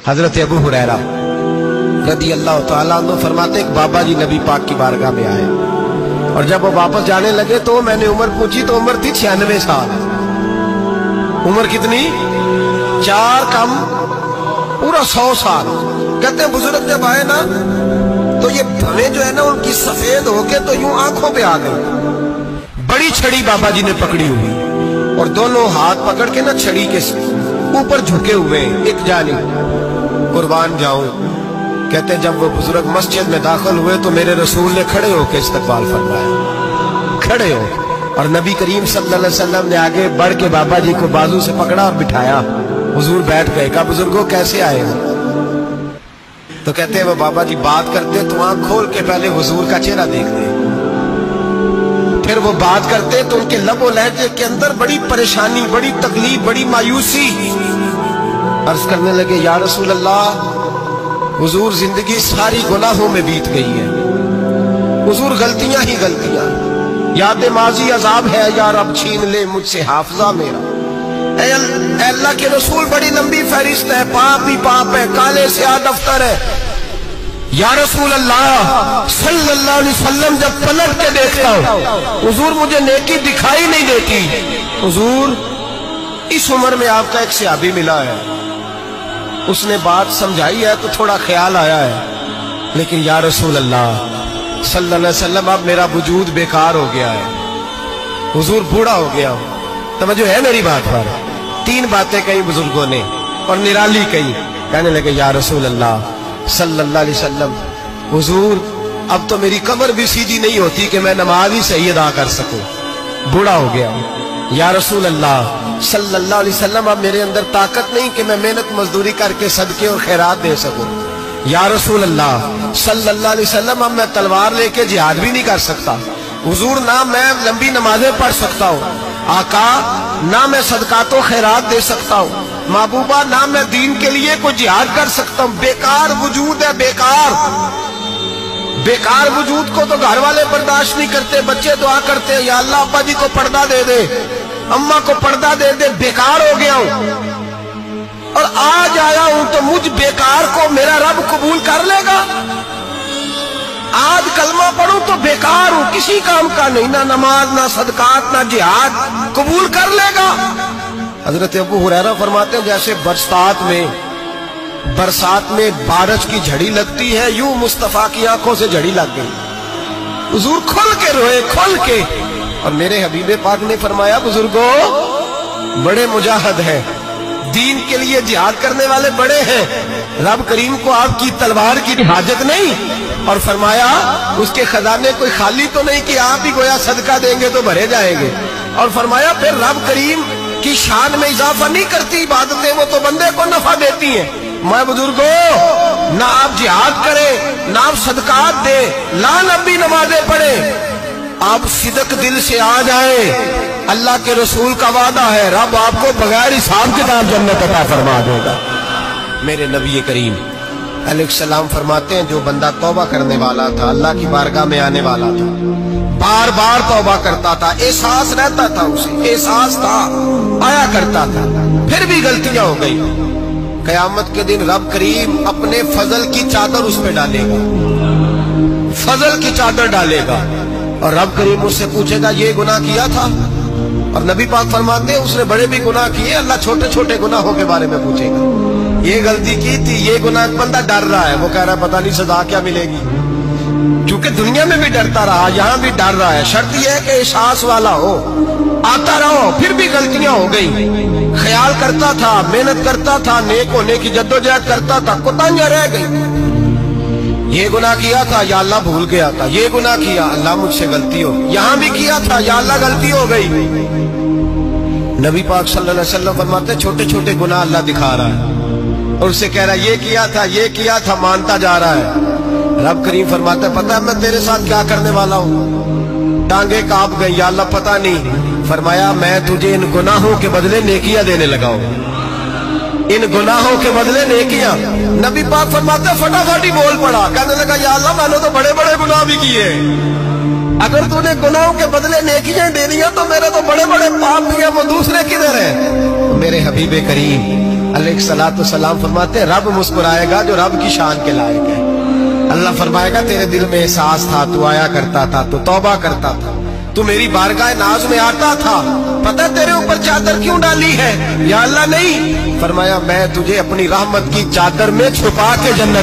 हजरत अबू हुरैरा रदी अल्लाह तआला अन्हु फरमाते एक बाबा जी नबी पाक की बारगाह में आए और जब वो वापस जाने लगे तो मैंने उम्र पूछी तो उम्र थी 96 साल। उम्र कितनी? 4 कम पूरा 100 साल। कहते हैं बुजुर्ग जब आए ना तो ये भवें जो है ना उनकी सफेद होके तो यूं आंखों पे आ गई। बड़ी छड़ी बाबा जी ने पकड़ी हुई और दोनों हाथ पकड़ के ना छड़ी के ऊपर झुके हुए एक जानी कुर्बान जाऊं। कहते हैं जब वो बुजुर्ग मस्जिद में दाखिल हुए तो मेरे रसूल ने खड़े होकर इस्तकबाल फरमाया, खड़े हो। और नबी करीम सल्लल्लाहु अलैहि वसल्लम ने आगे बढ़ के बाबा जी को बाजू से पकड़ा और बिठाया। हुजूर बैठ गए। कहा बुजुर्गों कैसे आए हो? तो कहते हैं वो बाबा जी बात करते तो आंख खोल के पहले हुजूर का चेहरा देखते, फिर वो बात करते तो उनके लबो लहजे के अंदर बड़ी परेशानी, बड़ी तकलीफ, बड़ी मायूसी। अर्ज करने लगे या रसूल अल्लाह, हुजूर जिंदगी सारी गुनाहों में बीत गई है, हुजूर गलतियां ही गलतियां, याद माजी अजाब है यार, अब छीन ले मुझसे हाफजा मेरा। अल्लाह के रसूल बड़ी लंबी फहरिस्त है, पाप ही पाप है, काले से दफ्तर है। या रसूल अल्लाह सल्लल्लाहु अलैहि वसल्लम जब पलट के देखता हूं हुजूर मुझे नेकी दिखाई नहीं देती। हुजूर इस उम्र में आपका एक सहाबी मिला है, उसने बात समझाई है तो थोड़ा ख्याल आया है, लेकिन या रसूल अल्लाह सल्लल्लाहु अलैहि वसल्लम अब मेरा वजूद बेकार हो गया है, हुजूर बूढ़ा हो गया हूं। तवज्जो है मेरी बात पर? 3 बातें कही बुजुर्गों ने और निराली कही। कहने लगे या रसूल अल्लाह सल्लल्लाहु अलैहि वसल्लम, हुजूर अब तो मेरी कमर भी सीधी नहीं होती कि मैं नमाज ही सही अदा कर सकूं, बूढ़ा हो गया। या रसूल अल्लाह सल्लल्लाहु अलैहि वसल्लम अब मेरे अंदर ताकत नहीं कि मैं मेहनत मजदूरी करके सदके और खैरात दे सकूं। या रसूल अल्लाह सल्लल्लाहु अलैहि वसल्लम अब मैं तलवार लेके जिहाद भी नहीं कर सकता। हुजूर ना मैं लंबी नमाजें पढ़ सकता हूँ, आका ना मैं सदकातो खैरात दे सकता हूँ, महबूबा ना मैं दीन के लिए कोई जिहाद कर सकता हूँ। बेकार वजूद है, बेकार बेकार वजूद को तो घर वाले बर्दाश्त नहीं करते, बच्चे दुआ करते हैं या अल्लाह अब्बा जी को पर्दा दे दे, अम्मा को पर्दा दे दे। बेकार हो गया हूं और आज आया हूं तो मुझ बेकार को मेरा रब कबूल कर लेगा। आज कलमा पढ़ूं तो बेकार हूं, किसी काम का नहीं, ना नमाज ना सदकात ना जिहाद, कबूल कर लेगा। हजरत अबू हुरैरा फरमाते हैं जैसे बरसात में बारिश की झड़ी लगती है, यूं मुस्तफा की आंखों से झड़ी लग गई। हुजूर खुल के रोए, खुल के। और मेरे हबीबे पाक ने फरमाया बुजुर्गों बड़े मुजाहिद हैं, दीन के लिए जिहाद करने वाले बड़े हैं, रब करीम को आपकी तलवार की हाजत नहीं। और फरमाया उसके खजाने कोई खाली तो नहीं कि आप ही गोया सदका देंगे तो भरे जाएंगे। और फरमाया फिर रब करीम की शान में इजाफा नहीं करती इबादतें, वो तो बंदे को नफा देती हैं। मैं बुजुर्गों ना आप जिहाद करें, ना आप सदकात दे, ना लंबी नमाजें पढ़े, आप सिदक दिल से आ जाए, अल्लाह के रसूल का वादा है रब आपको बगैर हिसाब किताब जन्नत अता फरमा देगा। मेरे नबी करीम अलैहिस्सलाम फरमाते हैं जो बंदा तौबा करने वाला था, अल्लाह की बारगाह में आने वाला था, बार बार तौबा करता था, एहसास रहता था, उसे एहसास था, आया करता था, फिर भी गलतियां हो गई, कयामत के दिन रब करीम अपने फजल की चादर उस पे डालेगा, फजल की चादर डालेगा और रब करीम उससे पूछेगा ये गुनाह किया था? और नबी पाक फरमाते हैं उसने बड़े भी गुनाह किए, अल्लाह छोटे छोटे गुनाहों के बारे में पूछेगा। ये गलती की थी, ये गुनाह, बंदा डर रहा है, वो कह रहा है पता नहीं सजा क्या मिलेगी, क्योंकि दुनिया में भी डरता रहा, यहां भी डर रहा है। शर्त यह है कि एहसास वाला हो, आता रहो, फिर भी गलतियां हो गई, ख्याल करता था, मेहनत करता था, नेक होने की जद्दोजहद करता था, कोताहियां रह गई। ये गुनाह किया था या अल्लाह भूल गया था, ये गुनाह किया अल्लाह मुझसे गलती हो, यहां भी किया था या अल्लाह गलती हो गई। नबी पाक सल्लल्लाहु अलैहि वसल्लम फरमाते छोटे छोटे गुनाह अल्लाह दिखा रहा है और उससे कह रहा है ये किया था, मानता जा रहा है। रब करीम फरमाता है पता है मैं तेरे साथ क्या करने वाला हूँ? टांगे कांप गई, या अल्लाह पता नहीं। फरमाया मैं तुझे इन गुनाहों के बदले नेकियां देने लगा हूं, इन गुनाहों के बदले नेकियां। नबी पाक फरमाते फटाफट ही बोल पड़ा, कहने लगा या अल्लाह मैंने तो बड़े बड़े गुनाह भी किए, अगर तूने गुनाहों के बदले नेकियां दे दिया तो मेरे तो बड़े बड़े पाप भी हैं, वो दूसरे किधर है? मेरे हबीबे करीम अलैहिस्सलाम फरमाते हैं रब मुस्कुराएगा जो रब की शान के लायक है। अल्लाह फरमाएगा तेरे दिल में एहसास था, तू आया करता था, तू तौबा करता था, तू मेरी बारगाह नाज में आता था, पता तेरे ऊपर चादर क्यों डाली है? या अल्लाह नहीं, फरमाया मैं तुझे अपनी रहमत की चादर में छुपा के जन्नत